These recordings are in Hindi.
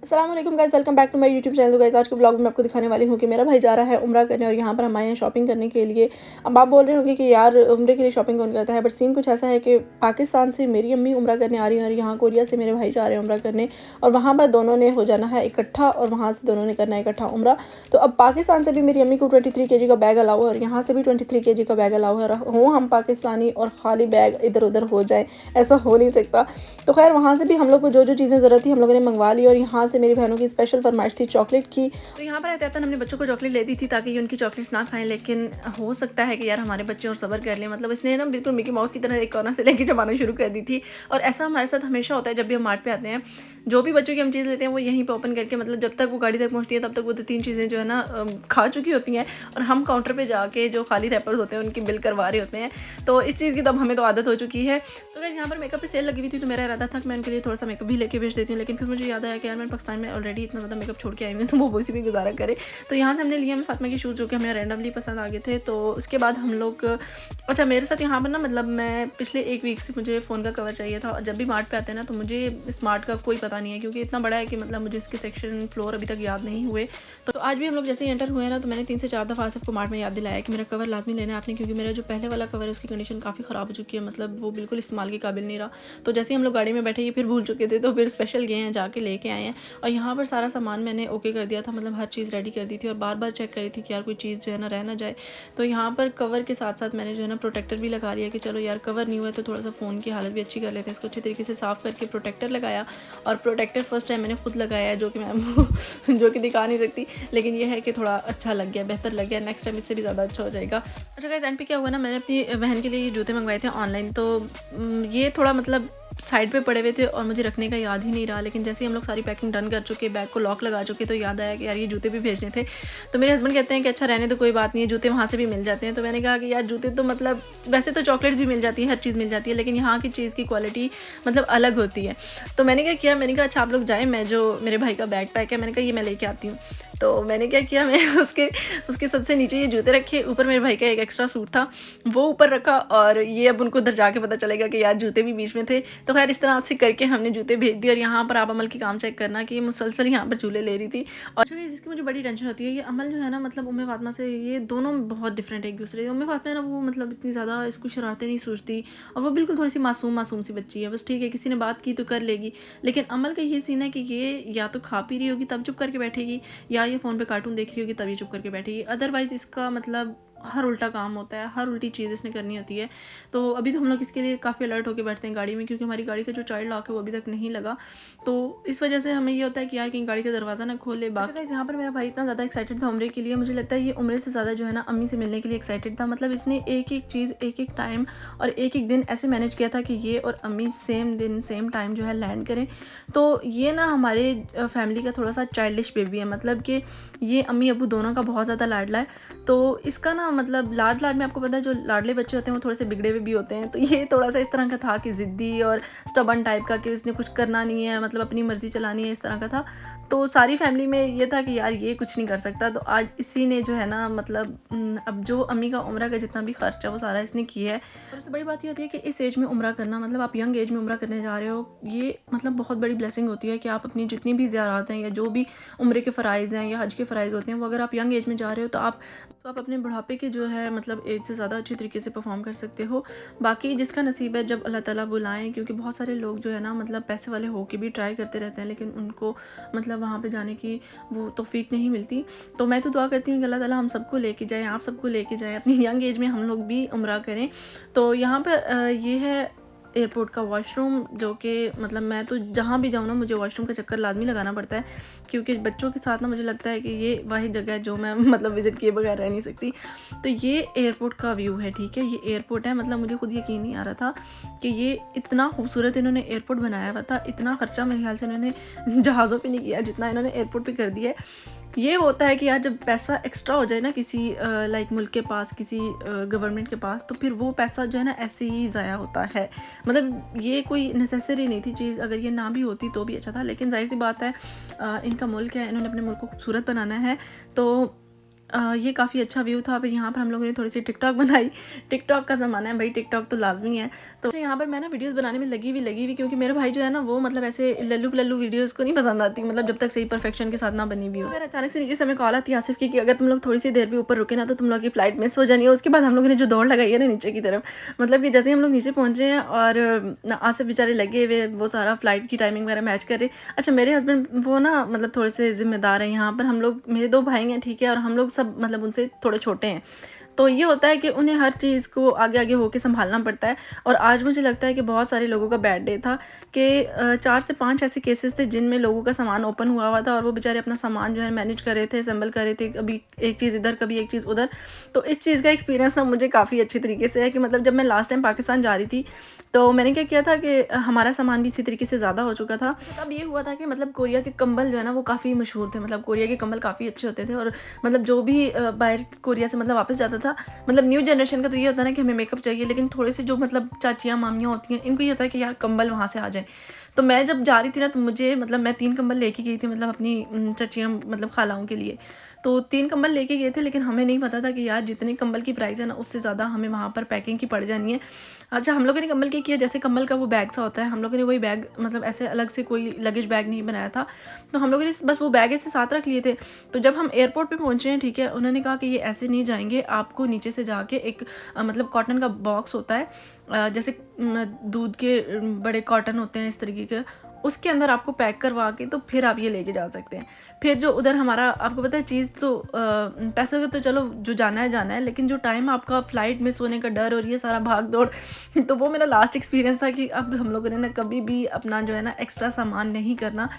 अस्सलाम वालेकुम guys, welcome back to my YouTube channel. Guys आज के ब्लॉग में मैं आपको दिखाने वाली हूँ कि मेरा भाई जा रहा है उम्रा करने और यहाँ पर हम आए हैं शॉपिंग करने के लिए। अब आप बोल रहे होंगे कि यार उम्रे के लिए शॉपिंग कौन करता है, बट सीन कुछ ऐसा है कि पाकिस्तान से मेरी अम्मी उम्रा करने आ रही हैं और यहाँ कोरिया से मेरे भाई जा रहे हैं उम्रा करने। और वहाँ पर दोनों ने हो जाना है इकट्ठा और वहाँ से दोनों ने करना है इकट्ठा उम्रा। तो अब पाकिस्तान से भी मेरी अम्मी को 23 kg का बैग अलाउ है और यहाँ से भी 23 kg का बैग अलाउ है। हो हम पाकिस्तानी और खाली बैग इधर उधर हो जाए, ऐसा हो नहीं सकता। तो खैर वहाँ से भी हम लोग को जो जो चीज़ें ज़रूरत थी हम लोगों ने मंगवा ली और यहाँ से मेरी बहनों की स्पेशल फरमाइश थी चॉकलेट की। तो यहाँ पर एहतियातन हमने बच्चों को चॉकलेट ले दी थी ताकि ये उनकी चॉकलेट्स ना खाएं, लेकिन हो सकता है कि यार हमारे बच्चे और सब्र कर लें। मतलब इसने ना बिल्कुल मिकी माउस की तरह एक कॉर्नर से लेके जमाना शुरू कर दी थी। और ऐसा हमारे साथ हमेशा होता है जब भी हम मार्ट पे आते हैं, जो भी बच्चों की हम चीज़ लेते हैं वो यहीं पे ओपन करके, मतलब जब तक वो गाड़ी तक पहुँचती है तब तक वो 2-3 चीज़ें जो है ना खा चुकी होती हैं और हम काउंटर पे जाके जो खाली रैपर्स होते हैं उनकी बिल करवा रहे होते हैं। तो इस चीज़ की तो अब हमें तो आदत हो चुकी है। तो गाइस यहाँ पर मेकअप पे सेल लगी हुई थी तो मेरा इरादा था कि मैं उनके लिए थोड़ा सा मेकअप भी लेके भेज देती हूँ, लेकिन फिर मुझे याद आया कि यार मैं पाकिस्तान में ऑलरेडी इतना ज़्यादा मेकअप छोड़ के आई हूँ तो वो उसी में गुजारा करे। तो यहाँ से हमने लिया हमें फातिमा के शूज़ जो कि हमें रैंडमली पसंद आ गए थे। तो उसके बाद हम लोग अच्छा मेरे साथ यहाँ पर ना, मतलब मैं पिछले 1 वीक से मुझे फ़ोन का कवर चाहिए था और जब भी मार्ट पे आते हैं ना तो मुझे स्मार्ट का कोई पता नहीं है क्योंकि इतना बड़ा है कि मतलब मुझे इसके सेक्शन फ्लोर अभी तक याद नहीं हुए। तो आज भी हम लोग जैसे ही एंटर हुए हैं ना तो मैंने 3 से 4 दफ़ा सिर्फ को मार्ट में याद दिलाया कि मेरा कवर लाजमी लेना है आपने, क्योंकि मेरा जो पहले वाला कवर है उसकी कंडीशन काफ़ी ख़राब हो चुकी है, मतलब वो बिल्कुल इस्तेमाल के काबिल नहीं रहा। तो जैसे ही हम लोग गाड़ी में बैठे ये फिर भूल चुके थे तो फिर स्पेशल गए हैं जाके लेके आए हैं। और यहाँ पर सारा सामान मैंने ओके कर दिया था, मतलब हर चीज़ रेडी कर दी थी और बार बार चेक करी थी कि यार कोई चीज़ जो है ना रह ना जाए। तो यहाँ पर कवर के साथ साथ मैंने जो है ना प्रोटेक्टर भी लगा लिया कि चलो यार कवर नहीं हुआ तो थोड़ा सा फ़ोन की हालत भी अच्छी कर लेते हैं, इसको अच्छी तरीके से साफ़ करके प्रोटेक्टर लगाया। और प्रोटेक्टर फर्स्ट टाइम मैंने खुद लगाया है जो कि मैं जो कि दिखा नहीं सकती, लेकिन ये है कि थोड़ा अच्छा लग गया, बेहतर लग गया। नेक्स्ट टाइम इससे भी ज़्यादा अच्छा हो जाएगा। अच्छा गाइस एंड पे क्या हुआ ना, मैंने अपनी बहन के लिए ये जूते मंगवाए थे ऑनलाइन। तो ये थोड़ा मतलब साइड पे पड़े हुए थे और मुझे रखने का याद ही नहीं रहा, लेकिन जैसे ही हम लोग सारी पैकिंग डन कर चुके, बैग को लॉक लगा चुके, तो याद आया कि यार ये जूते भी भेजने थे। तो मेरे हस्बैंड कहते हैं कि अच्छा रहने तो कोई बात नहीं है, जूते वहाँ से भी मिल जाते हैं। तो मैंने कहा कि यार जूते तो मतलब वैसे तो चॉकलेट्स भी मिल जाती है, हर चीज़ मिल जाती है, लेकिन यहाँ की चीज़ की क्वालिटी मतलब अलग होती है। तो मैंने क्या किया, मैंने कहा अच्छा आप लोग जाएँ, मैं जो मेरे भाई का बैग पैक है मैंने कहा ये मैं लेके आती हूँ। तो मैंने क्या किया, मैं उसके सबसे नीचे ये जूते रखे, ऊपर मेरे भाई का एक एक्स्ट्रा सूट था वो ऊपर रखा, और ये अब उनको उधर जाके पता चलेगा कि यार जूते भी बीच में थे। तो खैर इस तरह से करके हमने जूते भेज दिए। और यहाँ पर आप अमल की काम चेक करना कि ये मुसलसल यहाँ पर झूले ले रही थी। और जिसकी मुझे बड़ी टेंशन होती है, ये अमल जो है ना, मतलब उम्मे फातिमा से ये दोनों बहुत डिफरेंट है एक दूसरे से। उम्मे फातिमा है ना वो मतलब इतनी ज़्यादा इसको शरारतें नहीं सूझती और वो बिल्कुल थोड़ी सी मासूम मासूम सी बच्ची है, बस ठीक है किसी ने बात की तो कर लेगी। लेकिन अमल का ये सीन है कि ये या तो खा पी रही होगी तब चुप करके बैठेगी, या ये फ़ोन पे कार्टून देख रही होगी तभी चुप करके बैठेगी। अदरवाइज़ इसका मतलब हर उल्टा काम होता है, हर उल्टी चीज़ इसने करनी होती है। तो अभी तो हम लोग इसके लिए काफ़ी अलर्ट होकर बैठते हैं गाड़ी में, क्योंकि हमारी गाड़ी का जो चाइल्ड लॉक है वो अभी तक नहीं लगा। तो इस वजह से हमें ये होता है कि यार कहीं गाड़ी का दरवाज़ा ना खोले। बाकी गाइस यहाँ पर मेरा भाई इतना ज़्यादा एक्साइटेड था उम्रे के लिए, मुझे लगता है ये उम्रे से ज़्यादा जो है ना अम्मी से मिलने के लिए एक्साइटेड था। मतलब इसने एक एक चीज़, एक एक टाइम और एक एक दिन ऐसे मैनेज किया था कि ये और अम्मी सेम दिन सेम टाइम जो है लैंड करें। तो ये ना हमारे फैमिली का थोड़ा सा चाइल्डिश बेबी है, मतलब कि ये अम्मी अबू दोनों का बहुत ज़्यादा लाडला है। तो इसका ना मतलब लाड लाड में आपको पता है जो लाडले बच्चे होते हैं वो थोड़े से बिगड़े हुए भी होते हैं। तो ये थोड़ा सा इस तरह का था कि ज़िद्दी और स्टबन टाइप का, कि उसने कुछ करना नहीं है, मतलब अपनी मर्ज़ी चलानी है, इस तरह का था। तो सारी फैमिली में ये था कि यार ये कुछ नहीं कर सकता। तो आज इसी ने जो है ना मतलब अब जो अम्मी का उम्रा का जितना भी खर्च है वो सारा इसने किया है। और सबसे बड़ी बात ये होती है कि इस एज में उम्रा करना, मतलब आप यंग एज में उम्रा करने जा रहे हो, ये मतलब बहुत बड़ी ब्लेसिंग होती है कि आप अपनी जितनी भी ज़ियारत हैं या जो भी उम्रे के फ़राइज़ हैं या हज के फ़राइज़ होते हैं वो अगर आप यंग एज में जा रहे हो तो आप अपने बुढ़ापे के जो है मतलब एज से ज़्यादा अच्छी तरीके से परफॉर्म कर सकते हो। बाकी जिसका नसीब है जब अल्लाह ताला बुलाएं, क्योंकि बहुत सारे लोग जो है ना मतलब पैसे वाले हो के भी ट्राई करते रहते हैं लेकिन उनको मतलब वहाँ पे जाने की वो तौफीक नहीं मिलती। तो मैं तो दुआ करती हूँ कि अल्लाह ताला हम सबको लेके जाए, आप सबको लेके जाए, अपनी यंग एज में हम लोग भी उम्रा करें। तो यहाँ पर ये है एयरपोर्ट का वॉशरूम, जो कि मतलब मैं तो जहाँ भी जाऊँ ना मुझे वॉशरूम का चक्कर लाजमी लगाना पड़ता है, क्योंकि बच्चों के साथ ना मुझे लगता है कि ये वाही जगह है जो मैं मतलब विज़िट किए बगैर रह नहीं सकती। तो ये एयरपोर्ट का व्यू है, ठीक है, ये एयरपोर्ट है। मतलब मुझे खुद यकीन नहीं आ रहा था कि ये इतना खूबसूरत इन्होंने एयरपोर्ट बनाया हुआ था। इतना ख़र्चा मेरे ख्याल से इन्होंने जहाज़ों पर नहीं किया जितना इन्होंने एयरपोर्ट पर कर दिया है। ये होता है कि यार जब पैसा एक्स्ट्रा हो जाए ना किसी लाइक मुल्क के पास, किसी गवर्नमेंट के पास, तो फिर वो पैसा जो है ना ऐसे ही ज़ाया होता है। मतलब ये कोई नेसेसरी नहीं थी चीज़, अगर ये ना भी होती तो भी अच्छा था, लेकिन जाहिर सी बात है इनका मुल्क है, इन्होंने अपने मुल्क को खूबसूरत बनाना है। तो ये काफ़ी अच्छा व्यू था। फिर यहाँ पर हम लोगों ने थोड़ी सी टिकटॉक बनाई। टिकटॉक का ज़माना है भाई, टिकटॉक तो लाजमी है। तो अच्छा, यहाँ पर मैं ना वीडियोस बनाने में लगी हुई क्योंकि मेरा भाई जो है ना वो मतलब ऐसे लल्लू पल्लू वीडियोस को नहीं पसंद आती, मतलब जब तक सही परफेक्शन के साथ ना बनी हुई हो। फिर अचानक से नीचे से हमें कॉल आती है आसिफ की कि अगर तुम लोग थोड़ी सी देर भी ऊपर रुके ना तो तुम लोग की फ्लाइट मिस हो जानी है। उसके बाद हम लोगों ने जो दौड़ लगाई है ना नीचे की तरफ, मतलब कि जैसे ही हम लोग नीचे पहुँच रहे हैं और आसिफ बेचारे लगे हुए वो सारा फ्लाइट की टाइमिंग वगैरह मैच कर रहे। अच्छा, मेरे हस्बैंड वो ना मतलब थोड़े से ज़िम्मेदार हैं यहाँ पर। हम लोग, मेरे 2 भाई हैं, ठीक है, और हम लोग सब मतलब उनसे थोड़े छोटे हैं। तो ये होता है कि उन्हें हर चीज़ को आगे-आगे होके सँभालना पड़ता है। और आज मुझे लगता है कि बहुत सारे लोगों का बैड डे था कि 4 से 5 ऐसे केसेस थे जिनमें लोगों का सामान ओपन हुआ था और वो बेचारे अपना सामान जो है मैनेज कर रहे थे, असेंबल कर रहे थे, कभी एक चीज़ इधर, कभी एक चीज़ उधर। तो इस चीज़ का एक्सपीरियंस ना मुझे काफ़ी अच्छी तरीके से है कि मतलब जब मैं लास्ट टाइम पाकिस्तान जा रही थी, तो मैंने क्या किया था कि हमारा सामान भी इसी तरीके से ज़्यादा हो चुका था। अच्छा, तब ये हुआ था कि मतलब कोरिया के कंबल जो है ना वो काफ़ी मशहूर थे, मतलब कोरिया के कंबल काफ़ी अच्छे होते थे। और मतलब जो भी बाहर कोरिया से मतलब वापस जाता था, मतलब न्यू जनरेशन का तो ये होता है ना कि हमें मेकअप चाहिए, लेकिन थोड़े से जो मतलब चाचियाँ मामियाँ होती हैं इनको ये होता है कि यार कंबल वहाँ से आ जाए। तो मैं जब जा रही थी ना तो मुझे मतलब मैं 3 कंबल लेके गई थी, मतलब अपनी चाचियाँ मतलब खालाओं के लिए। तो 3 कंबल लेके गए थे, लेकिन हमें नहीं पता था कि यार जितने कंबल की प्राइस है ना उससे ज़्यादा हमें वहाँ पर पैकिंग की पड़ जानी है। अच्छा, हम लोगों ने कंबल क्या किया, जैसे कंबल का वो बैग सा होता है, हम लोगों ने वही बैग मतलब ऐसे अलग से कोई लगेज बैग नहीं बनाया था। तो हम लोगों ने बस वो बैग ऐसे साथ रख लिए थे। तो जब हम एयरपोर्ट पे पहुँचे हैं, ठीक है, उन्होंने कहा कि ये ऐसे नहीं जाएँगे, आपको नीचे से जाके एक मतलब कॉटन का बॉक्स होता है, जैसे दूध के बड़े कॉटन होते हैं इस तरीके के, उसके अंदर आपको पैक करवा के तो फिर आप ये लेके जा सकते हैं। फिर जो उधर हमारा, आपको पता है चीज़ तो पैसे का तो चलो जो जाना है, लेकिन जो टाइम आपका फ़्लाइट मिस होने का डर और ये सारा भाग-दौड़ तो वो मेरा लास्ट एक्सपीरियंस था कि अब हम लोगों ने ना कभी भी अपना जो है ना एक्स्ट्रा सामान नहीं करना।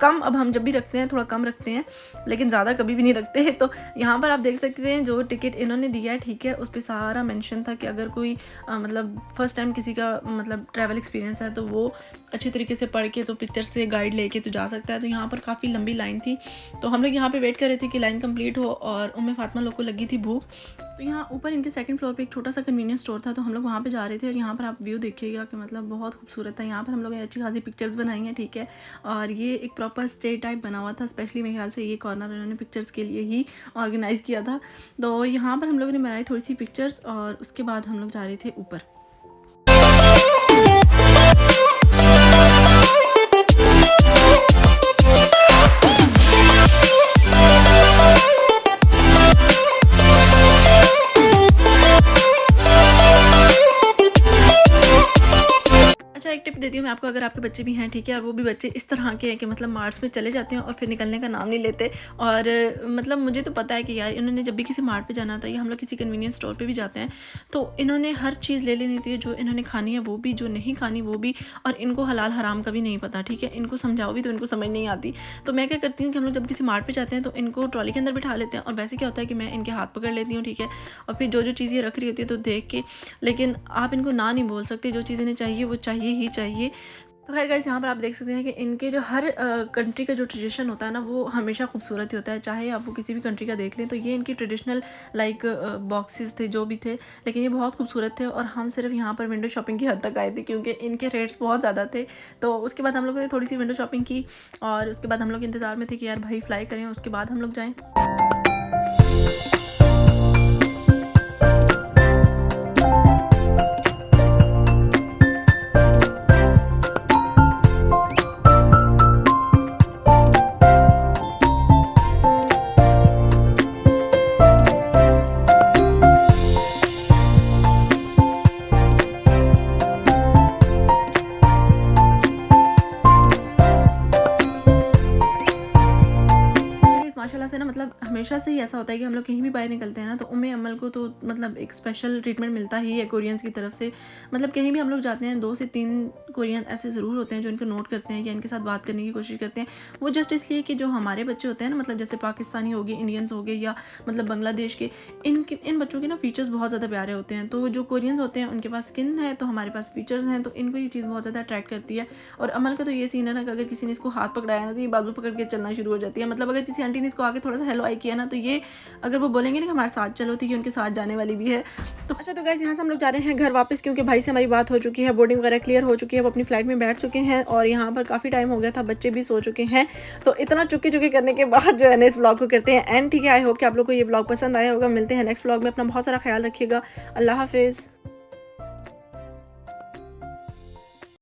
कम, अब हम जब भी रखते हैं थोड़ा कम रखते हैं, लेकिन ज़्यादा कभी भी नहीं रखते। तो यहाँ पर आप देख सकते हैं जो टिकट इन्होंने दिया है, ठीक है, उस पे सारा मेंशन था कि अगर कोई मतलब फर्स्ट टाइम किसी का मतलब ट्रैवल एक्सपीरियंस है तो वो अच्छे तरीके से पढ़ के तो पिक्चर से गाइड लेके तो जा सकता है। तो यहाँ पर काफ़ी लंबी लाइन थी, तो हम लोग यहाँ पे वेट कर रहे थे कि लाइन कंप्लीट हो, और उम्मे फातिमा लोग को लगी थी भूख। तो यहाँ ऊपर इनके सेकंड फ्लोर पे एक छोटा सा कन्वीनियंस स्टोर था, तो हम लोग वहाँ पे जा रहे थे। और यहाँ पर आप व्यू देखिएगा कि मतलब बहुत खूबसूरत था। यहाँ पर हम लोगों ने अच्छी खासी पिक्चर्स बनाई हैं, ठीक है, और ये एक प्रॉपर स्टे टाइप बना हुआ था। स्पेशली मेरे ख्याल से ये कॉर्नर उन्होंने पिक्चर्स के लिए ही ऑर्गेनाइज़ किया था। तो यहाँ पर हम लोगों ने बनाई थोड़ी सी पिक्चर्स, और उसके बाद हम लोग जा रहे थे ऊपर। अच्छा, एक टिप देती हूँ मैं आपको, अगर आपके बच्चे भी हैं, ठीक है, और वो भी बच्चे इस तरह के हैं कि मतलब मार्ट्स में चले जाते हैं और फिर निकलने का नाम नहीं लेते। और मतलब मुझे तो पता है कि यार इन्होंने जब भी किसी मार्ट पे जाना था या हम लोग किसी कन्वीनियंस स्टोर पे भी जाते हैं तो इन्होंने हर चीज़ ले लेनी थी, जो इन्होंने खानी है वो भी, जो नहीं खानी वो भी। और इनको हलाल हराम का भी नहीं पता, ठीक है, इनको समझाओ भी तो इनको समझ नहीं आती। तो मैं क्या करती हूँ कि हम लोग जब किसी मार्ट पर जाते हैं तो इनको ट्रॉली के अंदर बिठा लेते हैं, और वैसे क्या होता है कि मैं इनके हाथ पकड़ लेती हूँ, ठीक है, और फिर जो चीज़ें रख रही होती है तो देख के, लेकिन आप इनको ना नहीं बोल सकते, जो चीज़ इन्हें चाहिए वो चाहिए ही चाहिए। तो खैर गाइस, यहाँ पर आप देख सकते हैं कि इनके जो हर कंट्री का जो ट्रेडिशन होता है ना वो हमेशा खूबसूरत ही होता है, चाहे आप वो किसी भी कंट्री का देख लें। तो ये इनकी ट्रेडिशनल लाइक बॉक्सेस थे जो भी थे, लेकिन ये बहुत खूबसूरत थे। और हम सिर्फ यहाँ पर विंडो शॉपिंग की हद तक आए थे क्योंकि इनके रेट्स बहुत ज़्यादा थे। तो उसके बाद हम लोगों ने थोड़ी सी विंडो शॉपिंग की, और उसके बाद हम लोग इंतज़ार में थे कि यार भाई फ्लाई करें, उसके बाद हम लोग जाएँ। माशाल्लाह से ना मतलब हमेशा से ही ऐसा होता है कि हम लोग कहीं भी बाहर निकलते हैं ना तो उम्मे अम्मल को तो मतलब एक स्पेशल ट्रीटमेंट मिलता ही है कोरियंस की तरफ से। मतलब कहीं भी हम लोग जाते हैं 2 से 3 कोरियन ऐसे ज़रूर होते हैं जो इनको नोट करते हैं या इनके साथ बात करने की कोशिश करते हैं। वो जस्ट इसलिए कि जो हमारे बच्चे होते हैं ना, मतलब जैसे पाकिस्तानी हो गए, इंडियंस हो गए, या मतलब बांग्लादेश के, इन बच्चों के ना फीचर्स बहुत ज़्यादा प्यारे होते हैं। तो जो कोरियंस होते हैं उनके पास स्किन है तो हमारे पास फीचर्स हैं, तो इनको ये चीज़ बहुत ज़्यादा अट्रैक्ट करती है। और अमल का तो ये सीन है ना कि अगर किसी ने इसको हाथ पकड़ाया ना तो ये बाजू पकड़ के चलना शुरू हो जाती है। मतलब अगर किसी आंटी ने इसको आके थोड़ा सा हेलो आई किया ना, तो ये अगर वो बोलेंगे ना कि हमारे साथ चलो, तो ये उनके साथ जाने वाली भी है। तो अच्छा, तो गाइस यहाँ से हम लोग जा रहे हैं घर वापस, क्योंकि भाई से हमारी बात हो चुकी है, बोर्डिंग वगैरह क्लियर हो चुकी है, वो अपनी फ्लाइट में बैठ चुके हैं और यहाँ पर काफ़ी टाइम हो गया था, बच्चे भी सो चुके हैं। तो इतना चुके चुके करने के बाद जो है ना इस ब्लॉग को करते हैं एंड। ठीक है, आई होप कि आप लोग को ये ब्लॉग पसंद आया होगा। मिलते हैं नेक्स्ट ब्लॉग में, अपना बहुत सारा ख्याल रखिएगा। अल्लाह हाफिज़।